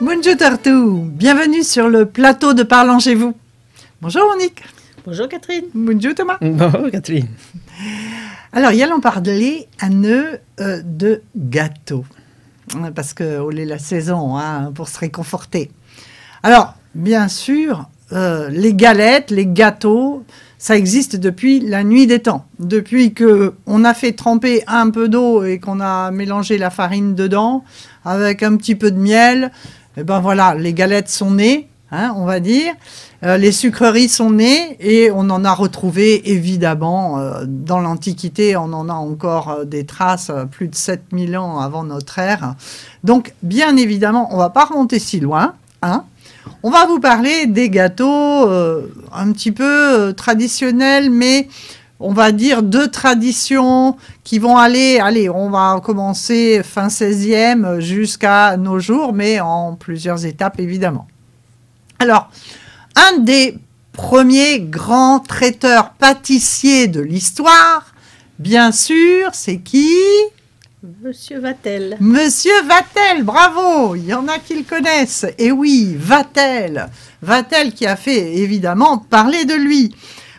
Bonjour Tartou, bienvenue sur le plateau de Parlons chez vous. Bonjour Monique. Bonjour Catherine. Bonjour Thomas. Bonjour Catherine. Alors, y allons parler à nous de gâteaux. Parce que est la saison pour se réconforter. Alors, bien sûr, les galettes, les gâteaux, ça existe depuis la nuit des temps. Depuis qu'on a fait tremper un peu d'eau et qu'on a mélangé la farine dedans avec un petit peu de miel, et ben voilà, les galettes sont nées, on va dire. Les sucreries sont nées et on en a retrouvé évidemment dans l'Antiquité. On en a encore des traces plus de 7000 ans avant notre ère. Donc, bien évidemment, on ne va pas remonter si loin. On va vous parler des gâteaux un petit peu traditionnels, mais on va dire de traditions qui vont aller, on va commencer fin 16e jusqu'à nos jours, mais en plusieurs étapes évidemment. Alors, un des premiers grands traiteurs pâtissiers de l'histoire, bien sûr, c'est qui ? Monsieur Vatel. Monsieur Vatel, bravo! Il y en a qui le connaissent. Et oui, Vatel. Vatel qui a fait évidemment parler de lui.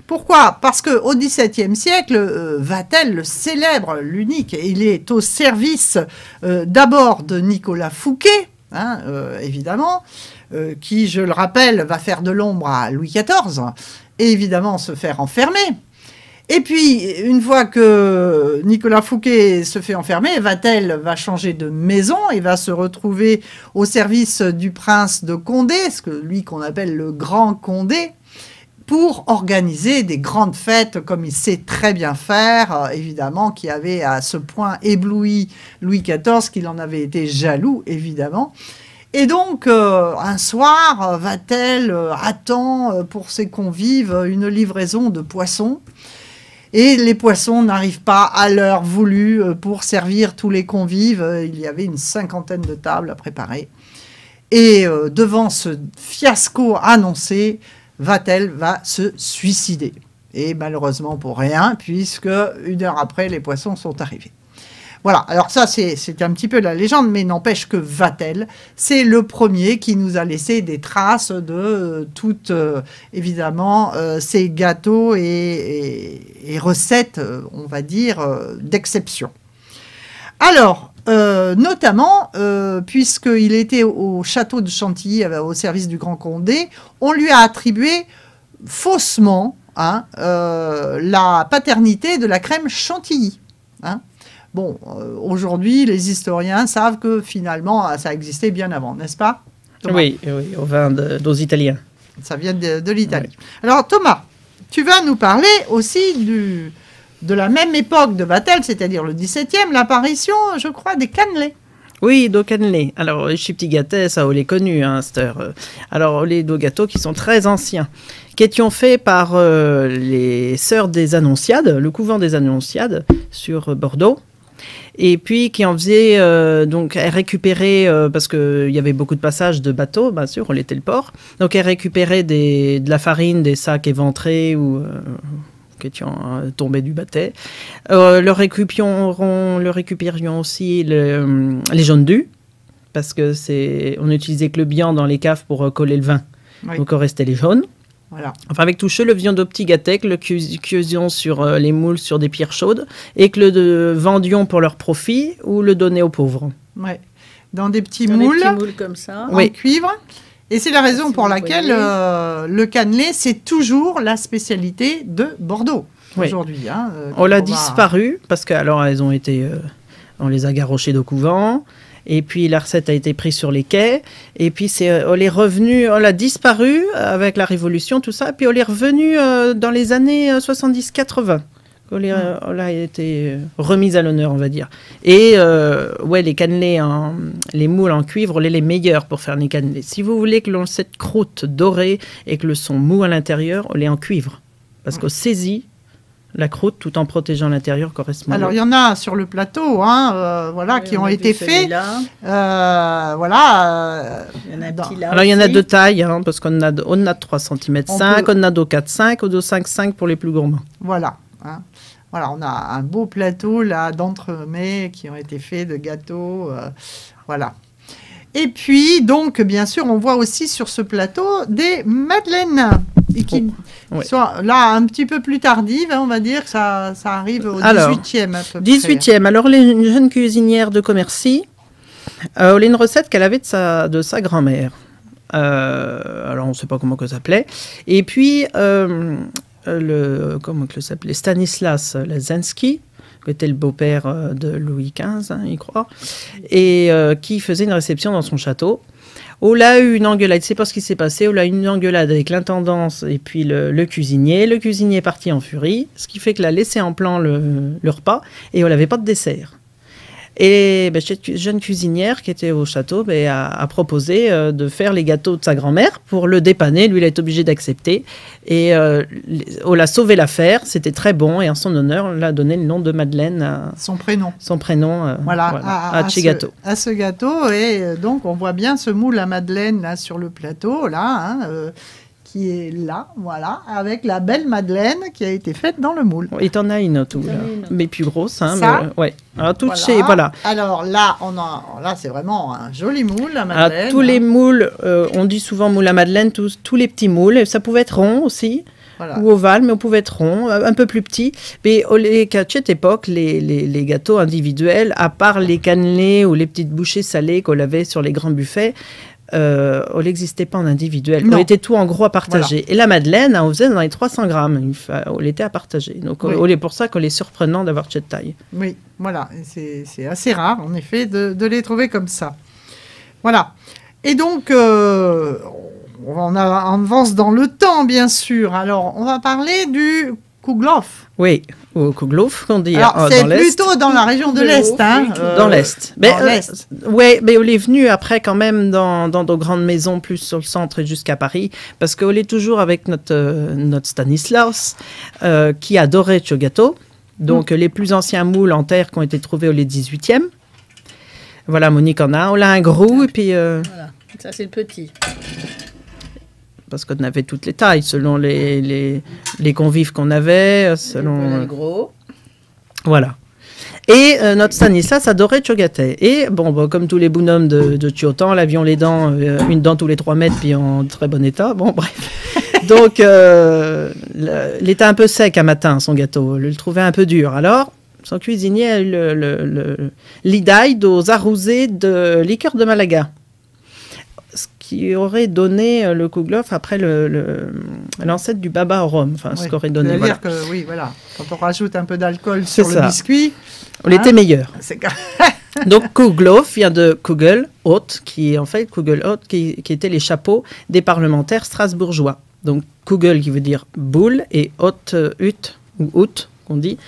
Pourquoi ? Parce qu'au XVIIe siècle, Vatel, le célèbre, l'unique, il est au service d'abord de Nicolas Fouquet, évidemment, qui, je le rappelle, va faire de l'ombre à Louis XIV, et évidemment se faire enfermer. Et puis, une fois que Nicolas Fouquet se fait enfermer, Vatel va changer de maison et va se retrouver au service du prince de Condé, lui qu'on appelle le Grand Condé, pour organiser des grandes fêtes comme il sait très bien faire, évidemment, qui avait à ce point ébloui Louis XIV qu'il en avait été jaloux, évidemment. Et donc, un soir, Vatel attend pour ses convives une livraison de poissons. Et les poissons n'arrivent pas à l'heure voulue pour servir tous les convives. Il y avait une 50aine de tables à préparer. Et devant ce fiasco annoncé, Vatel va se suicider. Et malheureusement pour rien, puisque une heure après, les poissons sont arrivés. Voilà, alors ça c'est un petit peu la légende, mais n'empêche que Vatel, c'est le premier qui nous a laissé des traces de toutes, évidemment, ces gâteaux et recettes, on va dire, d'exception. Alors, notamment, puisqu'il était au château de Chantilly, au service du Grand Condé, on lui a attribué faussement la paternité de la crème Chantilly. Bon, aujourd'hui, les historiens savent que finalement, ça existait bien avant, n'est-ce pas, Thomas ? Oui, au vin d'aux Italiens. Ça vient de l'Italie. Oui. Alors, Thomas, tu vas nous parler aussi de la même époque de Vatel, c'est-à-dire le XVIIe, l'apparition, je crois, des cannelés. Oui, do cannelés. Alors, les petits gâteaux, ça, on les connu, Alors, les do gâteaux qui sont très anciens, qui étaient faits par les sœurs des Annonciades, le couvent des Annonciades, sur Bordeaux. Et puis qui en faisait, donc elle récupérait, parce qu'il y avait beaucoup de passages de bateaux, bien sûr, on était le port, donc elle récupérait de la farine, des sacs éventrés ou qui étaient tombés du bateau. Le récupérions aussi les jaunes d'œufs, parce que on n'utilisait que le blanc dans les caves pour coller le vin, donc on restait les jaunes. Voilà. Enfin, avec tout ce, le viande de petits gâteaux, le cuisions sur les moules sur des pierres chaudes et que le vendions pour leur profit ou le donner aux pauvres. Oui, dans des petits moules comme ça, en cuivre. Et c'est la raison pour laquelle le cannelé, c'est toujours la spécialité de Bordeaux aujourd'hui. On l'a disparu parce qu'alors elles ont été, on les a garrochées de couvent. Et puis la recette a été prise sur les quais. Et puis on est revenu, on l'a disparu avec la Révolution, tout ça. Et puis on est revenu dans les années 70-80. On a été remise à l'honneur, on va dire. Et les cannelés, les moules en cuivre, les meilleurs pour faire les cannelés. Si vous voulez que l'on ait cette croûte dorée et que le son mou à l'intérieur, on les en cuivre. Parce qu'on saisit la croûte tout en protégeant l'intérieur correspondant. Alors, il y en a sur le plateau, qui ont été faits. Il y en a un petit là. Alors, il y en a de taille, parce qu'on a de 3 cm 5, on a de 4 5 ou de 5 5 pour les plus gourmands. Voilà. Voilà, on a un beau plateau là d'entremets qui ont été faits de gâteaux. Voilà. Et puis, donc, bien sûr, on voit aussi sur ce plateau des madeleines. Et qui sont là un petit peu plus tardives, hein, on va dire que ça arrive au 18e à peu près. 18e. Alors, les jeunes cuisinières de Commercy, elle a une recette qu'elle avait de sa grand-mère. Alors, on ne sait pas comment que ça s'appelait. Et puis, comment que s'appelait Stanislas Leszczynski, qui était le beau-père de Louis XV, hein, il croit, et qui faisait une réception dans son château. On a eu une engueulade, je ne sais pas ce qui s'est passé, on a eu une engueulade avec l'intendance et puis le cuisinier. Le cuisinier est parti en furie, ce qui fait qu'il a laissé en plan le repas et on n'avait pas de dessert. Et cette jeune cuisinière qui était au château a proposé de faire les gâteaux de sa grand-mère pour le dépanner. Lui, il a été obligé d'accepter. Et on l'a sauvé l'affaire. C'était très bon. Et en son honneur, on l'a donné le nom de Madeleine. Son prénom. Son prénom à Gâteau. À ce gâteau. Et donc, on voit bien ce moule à Madeleine là, sur le plateau. Là, qui est là, voilà, avec la belle Madeleine qui a été faite dans le moule. Et t'en as une autre, mais plus grosse. Hein, ça, ouais. Alors, toutes voilà. chez, voilà. Alors là, là, c'est vraiment un joli moule à Madeleine. Alors, tous les moules, on dit souvent moule à Madeleine, tous les petits moules. Ça pouvait être rond aussi, ou ovale, mais on pouvait être rond, un peu plus petit. Mais à cette époque, les gâteaux individuels, à part les cannelés ou les petites bouchées salées qu'on avait sur les grands buffets, on n'existait pas en individuel. On était tout en gros à partager. Voilà. Et la Madeleine, on faisait dans les 300 grammes. On l'était à partager. Donc, c'est pour ça qu'on est surprenant d'avoir cette taille. Oui, voilà. C'est assez rare, en effet, de les trouver comme ça. Voilà. Et donc, on avance dans le temps, bien sûr. Alors, on va parler du kouglof. Oui, au kouglof, qu'on dit. Alors, c'est plutôt dans la région de l'Est. Hein, dans l'Est. Oui, mais on est venu après quand même dans nos grandes maisons, plus sur le centre et jusqu'à Paris, parce qu'on est toujours avec notre Stanislas, qui adorait ce gâteau. Donc, les plus anciens moules en terre qui ont été trouvés au 18e. Voilà, Monique en a. On a un gros, et puis... Voilà, ça c'est le petit. Parce qu'on avait toutes les tailles, selon les convives qu'on avait, selon... Le gros. Voilà. Et notre Stanislas adorait Tchogaté. Et bon, comme tous les bonhommes de Tchotan, l'avion les dents, une dent tous les 3 mètres, puis en très bon état. Bon, bref. Donc, il était un peu sec un matin, son gâteau. Il le trouvait un peu dur. Alors, son cuisinier a eu l'idée d'os arroser de liqueur de Malaga. Ce qui aurait donné le kouglof après l'ancêtre du baba au rhum. Enfin, ce qu'aurait donné. C'est-à-dire que, oui, voilà. Quand on rajoute un peu d'alcool sur le biscuit... On était meilleur. Donc, kouglof vient de Kugel, hôte, qui est en fait Kugel hôte, qui étaient les chapeaux des parlementaires strasbourgeois. Donc, Kugel qui veut dire boule et hôte, hutte, ou hout, qu'on dit,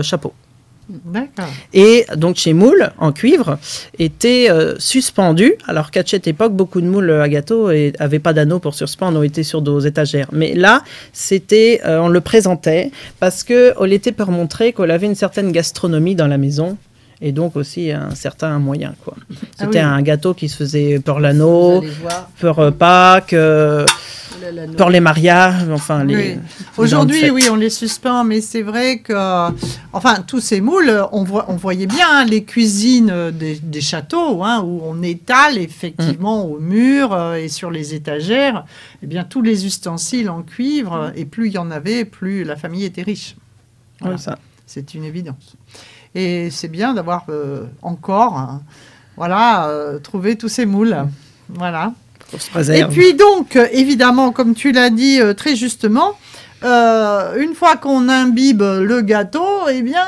chapeau. D'accord. Et donc, chez moules, en cuivre, étaient suspendus, alors qu'à cette époque, beaucoup de moules à gâteau n'avaient pas d'anneau pour suspendre, on était sur des étagères. Mais là, on le présentait, parce qu'on était pour montrer qu'on avait une certaine gastronomie dans la maison, et donc aussi un certain moyen, quoi. C'était un gâteau qui se faisait pour l'anneau, pour Pâques... pour les mariages, enfin les... Aujourd'hui, oui, on les suspend, mais c'est vrai que... Enfin, tous ces moules, on voyait bien les cuisines des châteaux, hein, où on étale effectivement au mur et sur les étagères, eh bien, tous les ustensiles en cuivre, et plus il y en avait, plus la famille était riche. Voilà. Ça. C'est une évidence. Et c'est bien d'avoir encore, trouvé tous ces moules. Voilà. Et puis donc, évidemment, comme tu l'as dit très justement, une fois qu'on imbibe le gâteau, eh bien,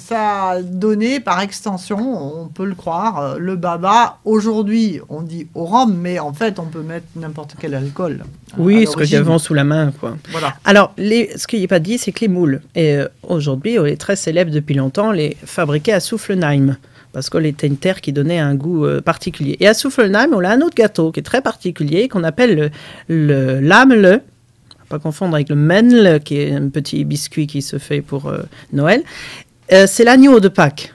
ça a donné par extension, on peut le croire, le baba. Aujourd'hui, on dit au rhum, mais en fait, on peut mettre n'importe quel alcool. Oui, ce qu'il y avait sous la main, quoi. Voilà. Alors, ce qu'il n'est pas dit, c'est que les moules, et aujourd'hui, on est très célèbre depuis longtemps, les fabriqués à Soufflenheim. Parce qu'on était une terre qui donnait un goût particulier. Et à Soufflenheim, on a un autre gâteau qui est très particulier, qu'on appelle le lamle. Pas confondre avec le menle, qui est un petit biscuit qui se fait pour Noël. C'est l'agneau de Pâques.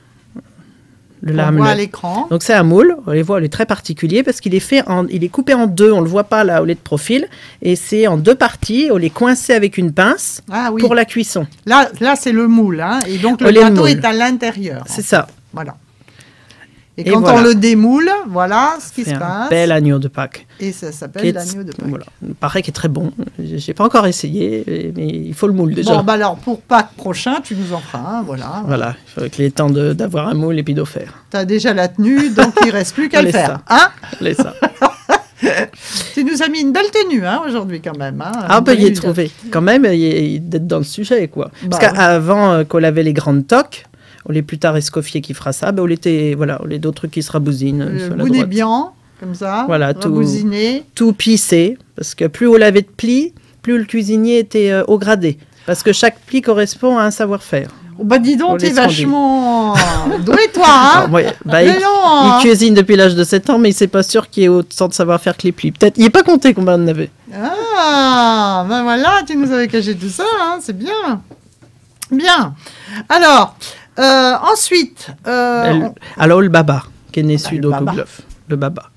Le lamle. On voit à l'écran. Donc c'est un moule. On les voit, il est très particulier parce qu'il est il est coupé en deux. On le voit pas là, au lait de profil. Et c'est en 2 parties. On les coincé avec une pince pour la cuisson. Là c'est le moule, hein. Et donc le gâteau est à l'intérieur. C'est ça. Voilà. Et quand on le démoule, voilà ce qui se passe. Un bel agneau de Pâques. Et ça s'appelle l'agneau de Pâques. Voilà. Il paraît qu'il est très bon. J'ai pas encore essayé, mais il faut le moule déjà. Bon, bah alors pour Pâques prochain, tu nous en feras un, voilà. Voilà, il faudrait qu'il ait temps d'avoir un moule et puis d'en faire. Tu as déjà la tenue, donc il ne reste plus qu'à le faire. Hein, ça. Tu nous as mis une belle tenue aujourd'hui quand même. Hein, ah, bah, il est trouvé. Quand même, d'être dans le sujet, quoi. Parce qu'avant qu'on lavait les grandes toques, on les plus tard Escoffier qui fera ça, on les d'autres trucs qui se rabousinent. Le bonnet bien, comme ça, voilà, rabousiné. Tout plissé, parce que plus on lavait de plis, plus le cuisinier était au gradé. Parce que chaque pli correspond à un savoir-faire. Oh, bah dis donc, t'es vachement doué, toi, hein. Alors, il cuisine depuis l'âge de 7 ans, mais c'est pas sûr qu'il ait autant de savoir-faire que les plis. Peut-être, il n'est pas compté combien on en avait. Ah, ben voilà, tu nous avais caché tout ça, hein, c'est bien. Bien. Alors, ensuite... alors, le baba, qui est né sud au Kouglof. Le baba.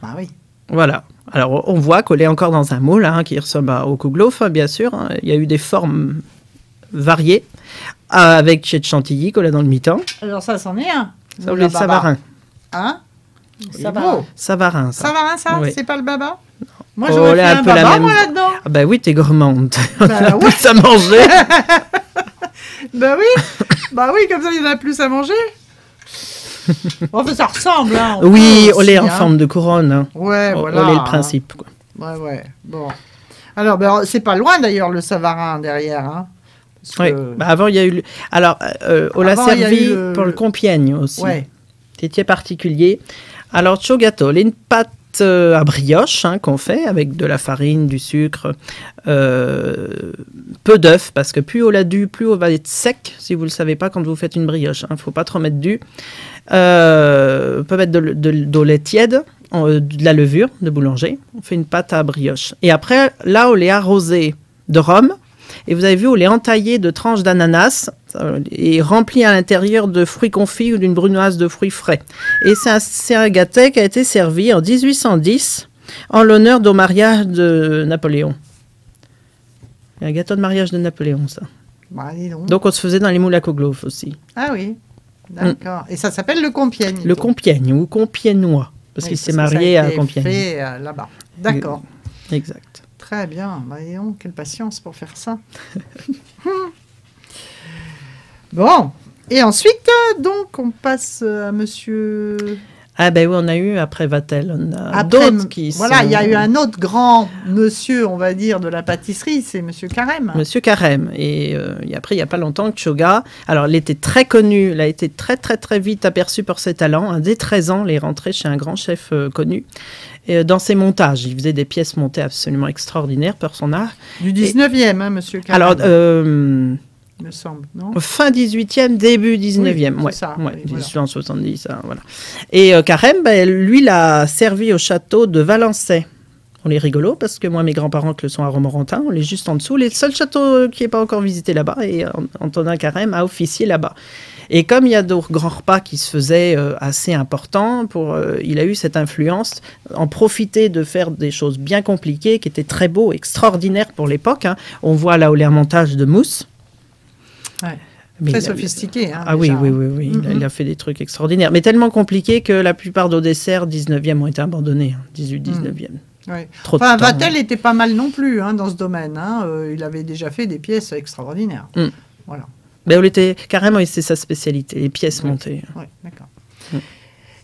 Bah oui. Voilà. Alors, on voit qu'on est encore dans un moule qui ressemble au Kouglof, bien sûr. Il y a eu des formes variées, avec chez de Chantilly, qu'on a dans le mi-temps. Alors, ça, c'en est un. Ça, les Savarins. Hein? Savarin. Savarin, ça. Savarin, ça? Oui. C'est pas le baba? Moi, j'aurais fait un peu baba, moi, là-dedans. Ah bah oui, t'es gourmande. Bah, on a plus à manger. Bah oui, comme ça, il y en a plus à manger. Enfin, ça ressemble, hein. Oui, on est en forme de couronne. Hein. Ouais, voilà. On est le principe, quoi. Ouais. Bon. Alors, c'est pas loin, d'ailleurs, le Savarin, derrière, hein. Oui, avant, il y a eu... Alors, on l'a servi pour le Compiègne aussi. Ouais. C'était particulier. Alors, chogato, une pâte à brioche qu'on fait avec de la farine, du sucre, peu d'œufs, parce que plus on l'a dû, plus on va être sec, si vous ne le savez pas, quand vous faites une brioche. Il ne faut pas trop mettre du. On peut mettre de lait tiède, de la levure de boulanger. On fait une pâte à brioche. Et après, là, on l'est arrosé de rhum. Et vous avez vu, on l'est entaillé de tranches d'ananas et rempli à l'intérieur de fruits confits ou d'une brunoise de fruits frais. Et c'est un gâteau qui a été servi en 1810 en l'honneur du mariage de Napoléon. Il y a un gâteau de mariage de Napoléon, ça. Bah, dis donc, on se faisait dans les moules à Kouglof aussi. Ah oui, d'accord. Et ça s'appelle le Compiègne. Le Compiègne ou Compiègnois, parce qu'il s'est marié à Compiègne. Fait là-bas. D'accord. Exact. Très bien. Bah, dis donc, quelle patience pour faire ça. Bon. Et ensuite, donc, on passe à monsieur... Ah ben oui, on a eu, après Vatel, on a d'autres qui voilà, sont... il y a eu un autre grand monsieur, on va dire, de la pâtisserie, c'est monsieur Carême. Monsieur Carême. Et après, il n'y a pas longtemps que Choga... Alors, il était très connu, il a été très, très, très vite aperçu pour ses talents. Dès 13 ans, il est rentré chez un grand chef connu. Et dans ses montages, il faisait des pièces montées absolument extraordinaires pour son art. Du 19e, hein, monsieur Carême. Alors... me semble, non? Fin 18e, début 19e. Oui, ouais, ça, ouais, oui, 1870, voilà. Voilà. Et Carême, lui, l'a servi au château de Valençay. On est rigolo parce que moi, mes grands-parents qui le sont à Romorantin, on est juste en dessous. Les seuls châteaux qui n'est pas encore visité là-bas, et Antonin Carême a officié là-bas. Et comme il y a d'autres grands repas qui se faisaient assez importants, il a eu cette influence, en profiter de faire des choses bien compliquées, qui étaient très beaux, extraordinaires pour l'époque. Hein. On voit là où les montages de mousse. Ouais. Très sophistiqué. Hein, ah déjà. Oui. Il a fait des trucs extraordinaires. Mais tellement compliqués que la plupart de desserts 19e ont été abandonnés. 18-19e. Ouais. Enfin, Vatel était pas mal non plus dans ce domaine. Hein. Il avait déjà fait des pièces extraordinaires. Voilà. Mais on était carrément, c'est sa spécialité, les pièces montées. Oui, d'accord.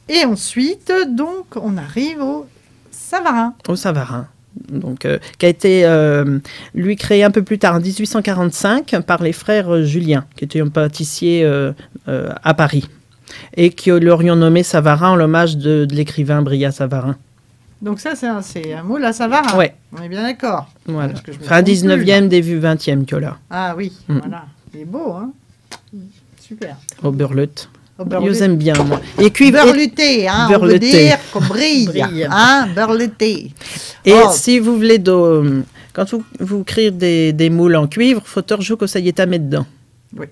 Et ensuite, donc, on arrive au Savarin. Au Savarin. Donc, qui a été, lui, créé un peu plus tard, en 1845, par les frères Julien, qui étaient un pâtissier à Paris, et qui leur ont nommé Savarin en l'hommage de l'écrivain Brillat Savarin. Donc ça, c'est un moule à Savarin. Oui. On est bien d'accord. Voilà. Fin 19e, début 20e, que là. Ah oui, voilà. Il est beau, hein. Super. Au beurlette. Ils les aiment bien, moi. Et puis beurleté, hein, on veut dire qu'on brille, hein, beurleté. Et si vous voulez, quand vous créez des moules en cuivre, il faut toujours que ça y étamé dedans. Oui.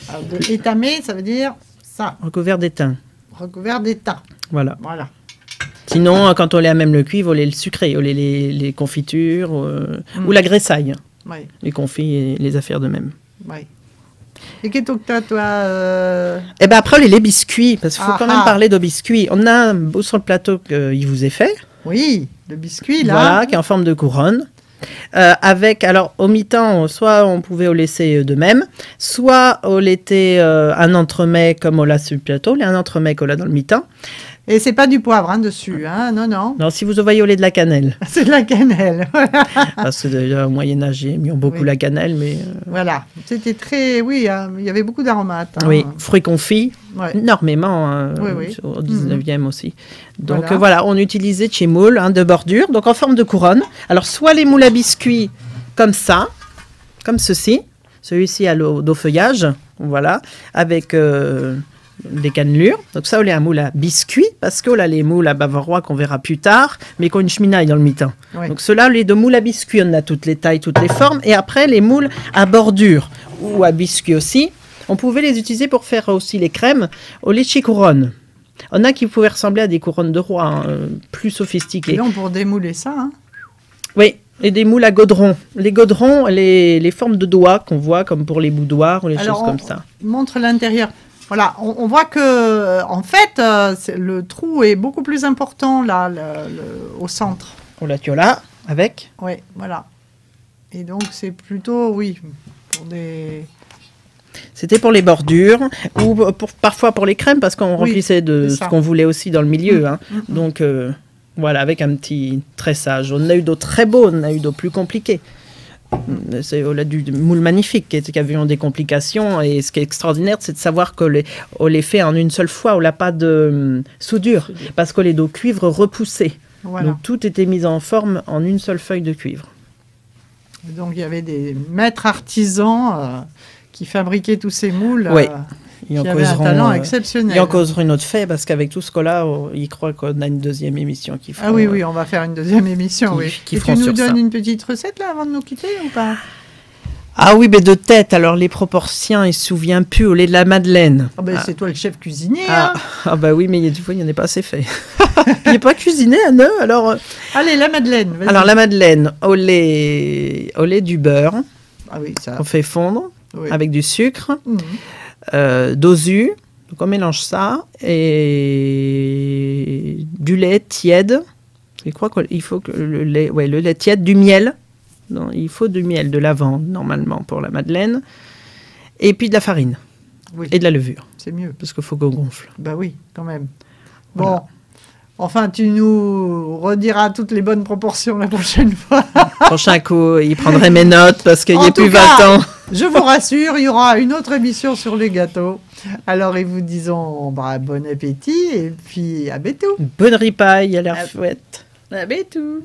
Alors, étamé, ça veut dire ça. Recouvert d'étain. Recouvert d'étain. Voilà. Voilà. Sinon, quand on lait à même le cuivre, on lait le sucré, on lait les confitures ou la graissaille. Oui. Les confits et les affaires de même. Oui. Et qu'est-ce que t'as, toi Et ben après, les biscuits, parce qu'il faut quand même parler de biscuits. On a un beau sur le plateau qu'il vous est fait. Oui, le biscuit, là. Voilà, qui est en forme de couronne. Avec, alors, au mi-temps, soit on pouvait au laisser de même, soit on l'était un entremets comme on l'a sur le plateau, un entremets qu'on a dans le mi-temps. Et c'est pas du poivre dessus, hein, non, non. Non, si vous voyez au lait de la cannelle. C'est de la cannelle, voilà. Parce que déjà, au Moyen-Âge, ils ont beaucoup la cannelle, mais... Voilà, c'était très... Oui, il y avait beaucoup d'aromates. Hein. Oui, fruits confits, énormément, au 19e aussi. Donc voilà, on utilisait chez moules de bordure, donc en forme de couronne. Alors, soit les moules à biscuits comme ça, comme ceci, celui-ci à l'eau feuillage, voilà, avec... des cannelures. Donc ça, on a un moule à biscuits, parce qu'on a les moules à bavarois qu'on verra plus tard, mais qui ont une cheminaille dans le mi-temps. Oui. Donc ceux-là, les deux moules à biscuits, on a toutes les tailles, toutes les formes. Et après, les moules à bordure, ou à biscuits aussi, on pouvait les utiliser pour faire aussi les crèmes au lait de chez couronne. On a qui pouvaient ressembler à des couronnes de roi, plus sophistiquées. Et non, pour démouler ça, hein. Oui, et des moules à godron. Les godrons, les formes de doigts qu'on voit, comme pour les boudoirs ou les choses comme ça. Montre l'intérieur. Voilà, on voit que, en fait, le trou est beaucoup plus important là, au centre. On l'a là, avec. Oui, voilà. Et donc, c'est plutôt, oui, pour des... C'était pour les bordures, ou parfois pour les crèmes, parce qu'on remplissait de ce qu'on voulait aussi dans le milieu. Donc, voilà, avec un petit tressage. On a eu d'eau très beaux, on a eu d'eau plus compliquées. On a du moule magnifique qui avait eu des complications, et ce qui est extraordinaire, c'est de savoir qu'on les fait en une seule fois, on n'a pas de soudure, parce qu'on les dos cuivre repoussés. Voilà. Donc tout était mis en forme en une seule feuille de cuivre. Donc il y avait des maîtres artisans qui fabriquaient tous ces moules. Oui. Qui avaient un talent exceptionnel. Ils en causeront une autre fait, parce qu'avec tout ce qu'on-là, ils croient qu'on a une deuxième émission qui fera. Ah oui, oui, on va faire une deuxième émission, oui. Et tu nous donnes une petite recette, là, avant de nous quitter, ou pas? Ah oui, mais de tête, alors les proportions, il ne se souvient plus, au lait de la madeleine. Ah ben, c'est toi le chef cuisinier, hein. Ah bah oui, mais des fois, il n'y en a pas assez fait. Il n'est pas cuisiné, alors... Allez, la madeleine, vas-y. Alors, la madeleine, au lait du beurre, ça. On fait fondre, avec du sucre. Dosu, donc on mélange ça, et du lait tiède. Je crois qu'il faut que le lait tiède, du miel. Non, il faut du miel, de lavande normalement pour la madeleine, et puis de la farine et de la levure. C'est mieux. Parce qu'il faut qu'on gonfle. Bah oui, quand même. Bon, voilà. Enfin, tu nous rediras toutes les bonnes proportions la prochaine fois. Prochain coup, il prendrait mes notes parce qu'il n'y a plus 20 ans. Je vous rassure, il y aura une autre émission sur les gâteaux. Alors, ils vous disons bon appétit et puis à bientôt. Bonne ripaille à l'air fouette. À bientôt.